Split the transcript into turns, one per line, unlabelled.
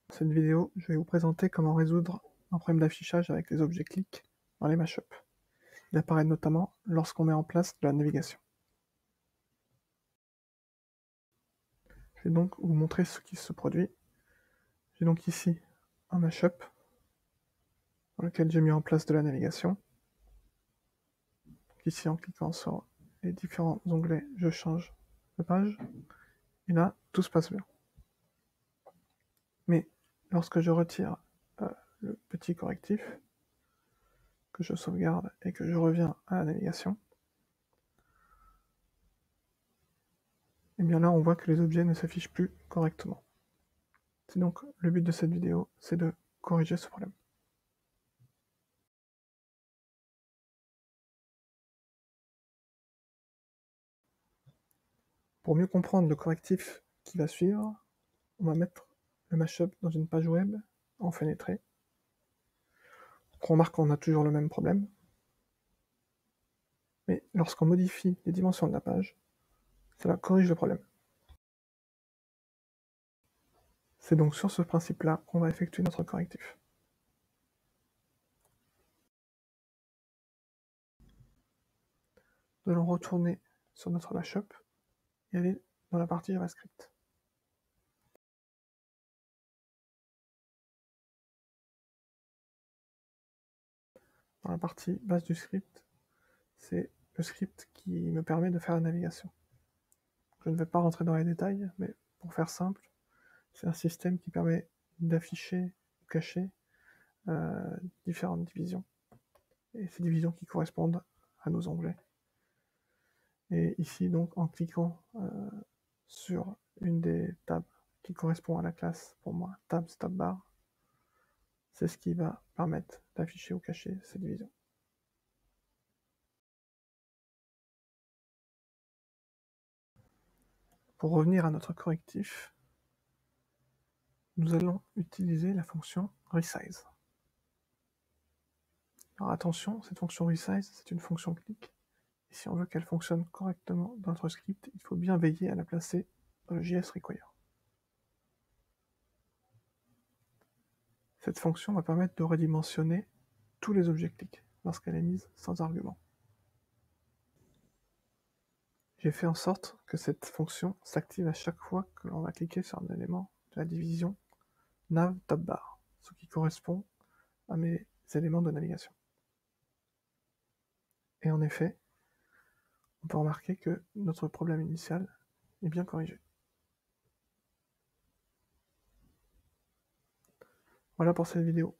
Dans cette vidéo, je vais vous présenter comment résoudre un problème d'affichage avec les objets clics dans les mashups. Il apparaît notamment lorsqu'on met en place de la navigation. Je vais donc vous montrer ce qui se produit. J'ai donc ici un mashup dans lequel j'ai mis en place de la navigation. Donc ici, en cliquant sur les différents onglets, je change de page. Et là, tout se passe bien. Mais lorsque je retire le petit correctif, que je sauvegarde et que je reviens à la navigation, et bien là on voit que les objets ne s'affichent plus correctement. C'est donc le but de cette vidéo, c'est de corriger ce problème. Pour mieux comprendre le correctif qui va suivre, on va mettre le mashup dans une page web en fenêtré. On remarque qu'on a toujours le même problème, mais lorsqu'on modifie les dimensions de la page, cela corrige le problème. C'est donc sur ce principe-là qu'on va effectuer notre correctif. Nous allons retourner sur notre mashup et aller dans la partie JavaScript. Dans la partie base du script, c'est le script qui me permet de faire la navigation. Je ne vais pas rentrer dans les détails, mais pour faire simple, c'est un système qui permet d'afficher ou cacher différentes divisions. Et ces divisions qui correspondent à nos onglets. Et ici, donc, en cliquant sur une des tables qui correspond à la classe, pour moi, tab stop bar, c'est ce qui va permettre d'afficher ou cacher ces divisions. Pour revenir à notre correctif, nous allons utiliser la fonction resize. Alors attention, cette fonction resize, c'est une fonction clic. Et si on veut qu'elle fonctionne correctement dans notre script, il faut bien veiller à la placer dans le JS require. Cette fonction va permettre de redimensionner tous les objets clics lorsqu'elle est mise sans argument. J'ai fait en sorte que cette fonction s'active à chaque fois que l'on va cliquer sur un élément de la division nav top bar, ce qui correspond à mes éléments de navigation. Et en effet, on peut remarquer que notre problème initial est bien corrigé. Voilà pour cette vidéo.